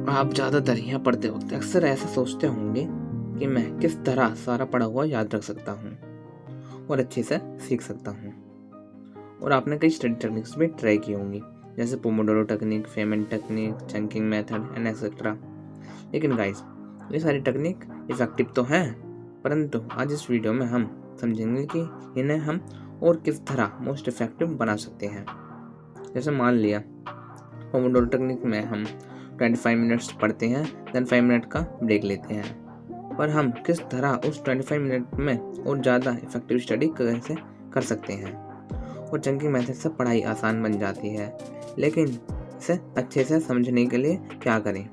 आप ज़्यादातर यहाँ पढ़ते वक्त अक्सर ऐसा सोचते होंगे कि मैं किस तरह सारा पढ़ा हुआ याद रख सकता हूँ और अच्छे से सीख सकता हूँ। और आपने कई स्टडी टेक्निक्स भी ट्राई की होंगी, जैसे Pomodoro technique, Feynman technique, chunking method and etcetera. लेकिन गाइस, ये सारी टेक्निक इफेक्टिव तो हैं, परंतु आज इस वीडियो में हम समझेंगे कि इन्हें हम और किस तरह मोस्ट इफेक्टिव बना सकते हैं। जैसे मान लिया पोमोडोरो टेक्निक में हम 25 मिनट्स पढ़ते हैं, देन 5 मिनट का ब्रेक लेते हैं, पर हम किस तरह उस 25 मिनट में और ज़्यादा इफेक्टिव स्टडी कैसे कर सकते हैं। और चंकिंग मेथड से पढ़ाई आसान बन जाती है, लेकिन इसे अच्छे से समझने के लिए क्या करें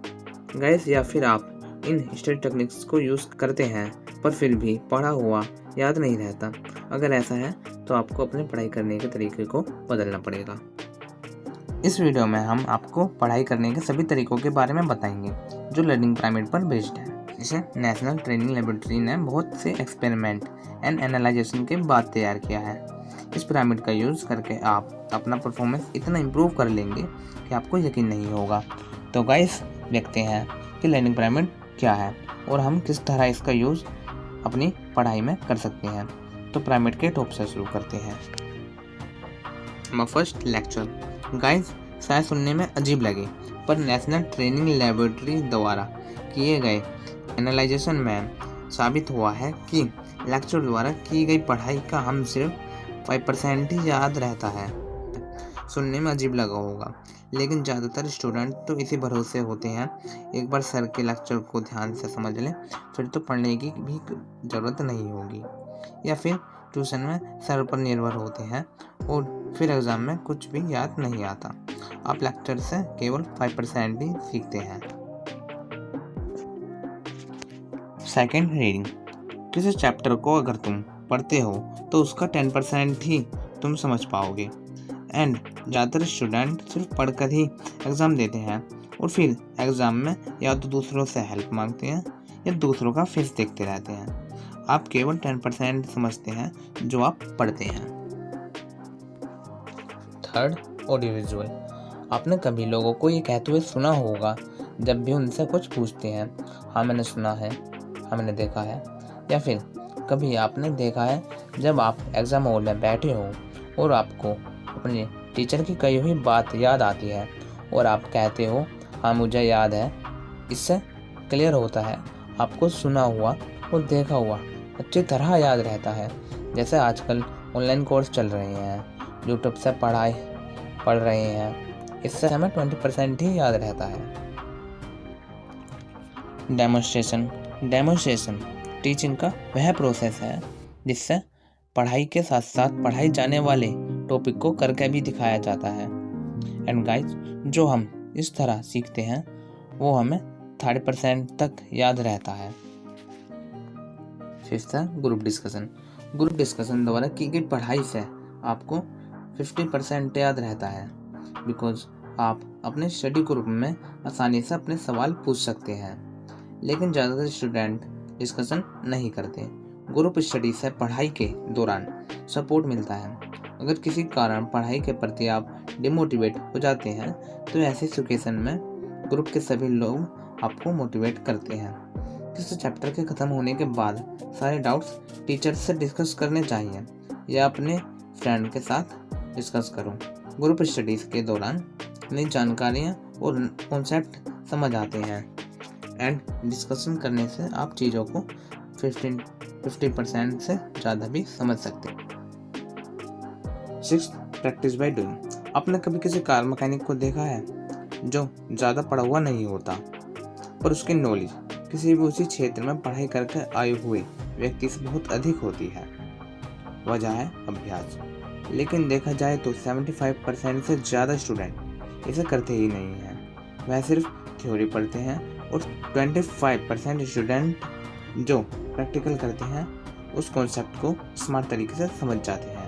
गाइस? या फिर आप इन स्टडी टेक्निक्स को यूज़ करते हैं पर फिर भी पढ़ा हुआ याद नहीं रहता। अगर ऐसा है तो आपको अपने पढ़ाई करने के तरीके को बदलना पड़ेगा। इस वीडियो में हम आपको पढ़ाई करने के सभी तरीकों के बारे में बताएंगे जो लर्निंग पिरामिड पर बेस्ड है। इसे नेशनल ट्रेनिंग लेबोरेटरी ने बहुत से एक्सपेरिमेंट एंड एनालाइजेशन के बाद तैयार किया है। इस पिरामिड का यूज़ करके आप अपना परफॉर्मेंस इतना इम्प्रूव कर लेंगे कि आपको यकीन नहीं होगा। तो गाइस, देखते हैं कि लर्निंग पिरामिड क्या है और हम किस तरह इसका यूज़ अपनी पढ़ाई में कर सकते हैं। तो पिरामिड के टॉप से शुरू करते हैं। हमारा फर्स्ट लेक्चर गाइस शायद सुनने में अजीब लगे, पर नेशनल ट्रेनिंग लेबोरेटरी द्वारा किए गए एनालाइजेशन में साबित हुआ है कि लेक्चर द्वारा की गई पढ़ाई का हम सिर्फ 5% ही याद रहता है। सुनने में अजीब लगा होगा, लेकिन ज़्यादातर स्टूडेंट तो इसी भरोसे होते हैं एक बार सर के लेक्चर को ध्यान से समझ लें, फिर तो पढ़ने की भी ज़रूरत नहीं होगी, या फिर ट्यूशन में सर पर निर्भर होते हैं और फिर एग्ज़ाम में कुछ भी याद नहीं आता। आप लेक्चर से केवल 5% ही सीखते हैं। Second, reading. किसी चैप्टर को अगर तुम पढ़ते हो तो उसका 10% ही तुम समझ पाओगे। एंड ज़्यादातर स्टूडेंट सिर्फ पढ़कर ही एग्ज़ाम देते हैं और फिर एग्ज़ाम में या तो दूसरों से हेल्प मांगते हैं या दूसरों का फेस देखते रहते हैं। आप केवल 10% समझते हैं जो आप पढ़ते हैं। Third, audio visual. आपने कभी लोगों को ये कहते हुए सुना होगा जब भी उनसे कुछ पूछते हैं, हाँ मैंने सुना है, हाँ मैंने देखा है। या फिर कभी आपने देखा है जब आप एग्ज़ाम हॉल में बैठे हो और आपको अपने टीचर की कही हुई बात याद आती है और आप कहते हो हाँ मुझे याद है। इससे क्लियर होता है आपको सुना हुआ और देखा हुआ अच्छी तरह याद रहता है। जैसे आजकल ऑनलाइन कोर्स चल रहे हैं, यूट्यूब से पढ़ रहे हैं, इससे हमें 20% ही याद रहता है। डेमोन्स्ट्रेशन टीचिंग का वह प्रोसेस है जिससे पढ़ाई के साथ साथ पढ़ाई जाने वाले टॉपिक को करके भी दिखाया जाता है। एंड गाइस, जो हम इस तरह सीखते हैं वो हमें 30% तक याद रहता है। फिफ्थ है ग्रुप डिस्कशन। ग्रुप डिस्कशन द्वारा की गई पढ़ाई से आपको 50% याद रहता है, बिकॉज आप अपने स्टडी ग्रुप में आसानी से अपने सवाल पूछ सकते हैं। लेकिन ज़्यादातर स्टूडेंट डिस्कशन नहीं करते। ग्रुप स्टडी से पढ़ाई के दौरान सपोर्ट मिलता है। अगर किसी कारण पढ़ाई के प्रति आप डिमोटिवेट हो जाते हैं तो ऐसी सिचुएशन में ग्रुप के सभी लोग आपको मोटिवेट करते हैं। किसी चैप्टर के ख़त्म होने के बाद सारे डाउट्स टीचर से डिस्कस करने चाहिए या अपने फ्रेंड के साथ डिस्कस करो। ग्रुप स्टडीज़ के दौरान नई जानकारियाँ और कॉन्सेप्ट समझ आते हैं एंड डिस्कशन करने से आप चीज़ों को 50% से ज़्यादा भी समझ सकते हैं। Sixth, practice by doing. आपने कभी किसी कार मैकेनिक को देखा है जो ज़्यादा पढ़ा हुआ नहीं होता, पर उसकी नॉलेज किसी भी उसी क्षेत्र में पढ़ाई करके आए हुए व्यक्ति से बहुत अधिक होती है। वजह है अभ्यास। लेकिन देखा जाए तो 75% से ज़्यादा स्टूडेंट इसे करते ही नहीं हैं। वह सिर्फ थ्योरी पढ़ते हैं और 25% स्टूडेंट जो प्रैक्टिकल करते हैं उस कॉन्सेप्ट को स्मार्ट तरीके से समझ जाते हैं।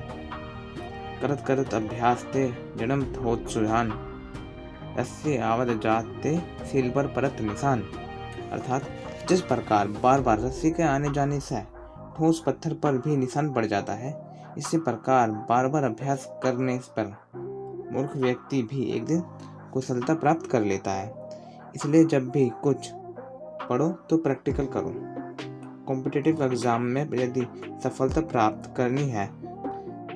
करत करत अभ्यास ते जन्म होत सुजान, ऐसे आवत जाते सील पर परत निशान। अर्थात जिस प्रकार बार बार रस्सी के आने जाने से ठोस पत्थर पर भी निशान पड़ जाता है, इसी प्रकार बार बार अभ्यास करने पर मूर्ख व्यक्ति भी एक दिन कुशलता प्राप्त कर लेता है। इसलिए जब भी कुछ पढ़ो तो प्रैक्टिकल करो। कॉम्पिटिटिव एग्ज़ाम में यदि सफलता प्राप्त करनी है,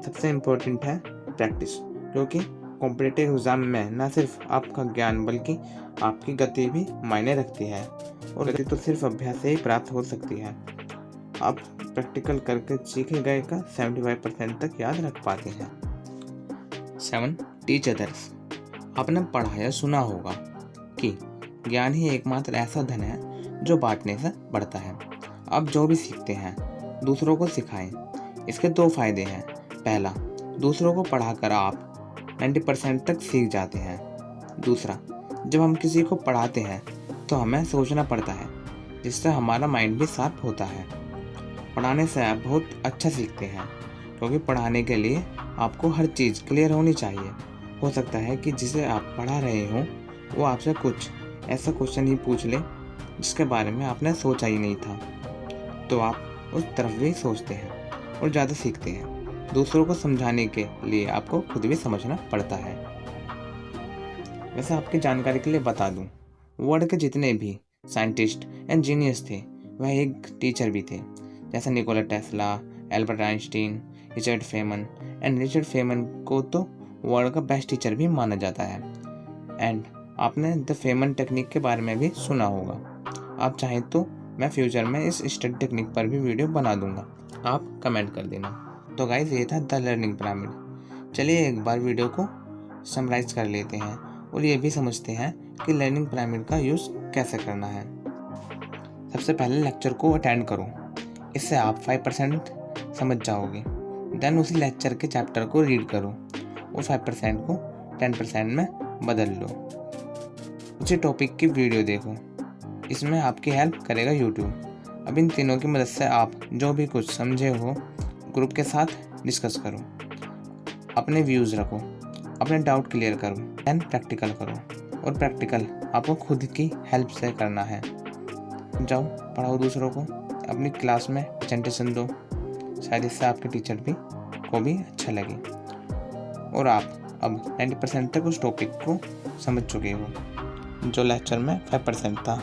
सबसे इम्पोर्टेंट है प्रैक्टिस, क्योंकि कॉम्पिटिटिव एग्ज़ाम में न सिर्फ आपका ज्ञान बल्कि आपकी गति भी मायने रखती है, और गति तो सिर्फ अभ्यास से ही प्राप्त हो सकती है। आप प्रैक्टिकल करके सीखे गए का 75% तक याद रख पाते हैं। 7. Teach others. आपने पढ़ा या सुना होगा कि ज्ञान ही एकमात्र ऐसा धन है जो बांटने से बढ़ता है। आप जो भी सीखते हैं दूसरों को सिखाएं। इसके 2 फायदे हैं। पहला, दूसरों को पढ़ाकर आप 90% तक सीख जाते हैं। दूसरा, जब हम किसी को पढ़ाते हैं तो हमें सोचना पड़ता है, जिससे हमारा माइंड भी शार्प होता है। पढ़ाने से आप बहुत अच्छा सीखते हैं, क्योंकि पढ़ाने के लिए आपको हर चीज़ क्लियर होनी चाहिए। हो सकता है कि जिसे आप पढ़ा रहे हों वो आपसे कुछ ऐसा क्वेश्चन ही पूछ ले जिसके बारे में आपने सोचा ही नहीं था, तो आप उस तरफ भी सोचते हैं और ज़्यादा सीखते हैं। दूसरों को समझाने के लिए आपको खुद भी समझना पड़ता है। वैसे आपकी जानकारी के लिए बता दूं, वर्ल्ड के जितने भी साइंटिस्ट एंड जीनियस थे वह एक टीचर भी थे, जैसे Nikola Tesla, Albert Einstein, Richard Feynman. And Richard Feynman को तो वर्ल्ड का बेस्ट टीचर भी माना जाता है। एंड आपने द फेमन टेक्निक के बारे में भी सुना होगा। आप चाहें तो मैं फ्यूचर में इस स्टडी टेक्निक पर भी वीडियो बना दूंगा, आप कमेंट कर देना। तो गाइस, ये था द लर्निंग पिरामिड। चलिए एक बार वीडियो को समराइज कर लेते हैं और ये भी समझते हैं कि लर्निंग पिरामिड का यूज़ कैसे करना है। सबसे पहले लेक्चर को अटेंड करो, इससे आप 5% समझ जाओगे। देन उसी लेक्चर के चैप्टर को रीड करो और 5% को 10% में बदल लो। उसी टॉपिक की वीडियो देखो, इसमें आपकी हेल्प करेगा यूट्यूब। अब इन तीनों की मदद से आप जो भी कुछ समझे हो ग्रुप के साथ डिस्कस करो, अपने व्यूज़ रखो, अपने डाउट क्लियर करो, देन प्रैक्टिकल करो। और प्रैक्टिकल आपको खुद की हेल्प से करना है। जाओ पढ़ाओ दूसरों को, अपनी क्लास में प्रेजेंटेशन दो, शायद इससे आपके टीचर को भी अच्छा लगे। और आप अब 90% तक उस टॉपिक को समझ चुके हो जो लेक्चर में 5% था।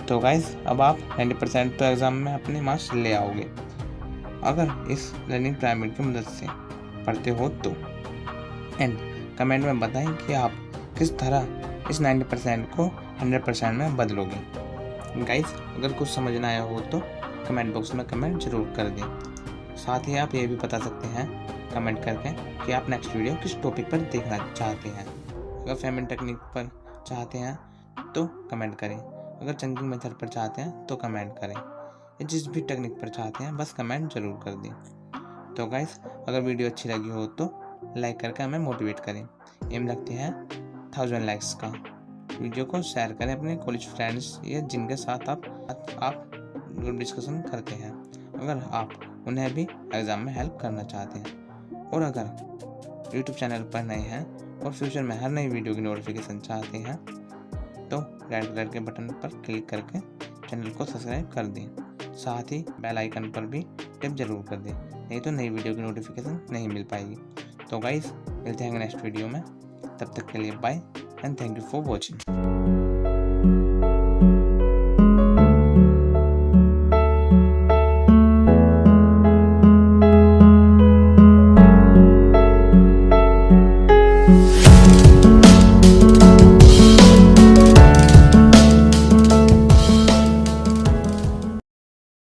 तो गाइस, अब आप 90% तो एग्ज़ाम में अपने मार्क्स ले आओगे अगर इस लर्निंग पिरामिड की मदद से पढ़ते हो तो। एंड कमेंट में बताएं कि आप किस तरह इस 90% को 100% में बदलोगे। गाइस, अगर कुछ समझ ना आया हो तो कमेंट बॉक्स में कमेंट जरूर कर दें। साथ ही आप ये भी बता सकते हैं कमेंट करके कि आप नेक्स्ट वीडियो किस टॉपिक पर देखना चाहते हैं। अगर फेमन टेक्निक पर चाहते हैं तो कमेंट करें, अगर चंकिंग मेथड पर चाहते हैं तो कमेंट करें, या जिस भी टेक्निक पर चाहते हैं बस कमेंट जरूर कर दें। तो गाइस, अगर वीडियो अच्छी लगी हो तो लाइक करके हमें मोटिवेट करें। एम रखते हैं 1000 लाइक्स का। वीडियो को शेयर करें अपने कॉलेज फ्रेंड्स या जिनके साथ आप ग्रुप डिस्कशन करते हैं, अगर आप उन्हें भी एग्ज़ाम में हेल्प करना चाहते हैं। और अगर यूट्यूब चैनल पर नए हैं और फ्यूचर में हर नई वीडियो की नोटिफिकेशन चाहते हैं तो रेड कलर के बटन पर क्लिक करके चैनल को सब्सक्राइब कर दें। साथ ही बेल आइकन पर भी टिप जरूर कर दें, नहीं तो नई वीडियो की नोटिफिकेशन नहीं मिल पाएगी। तो गाइस, मिलते हैं नेक्स्ट वीडियो में, तब तक के लिए bye and thank you for watching.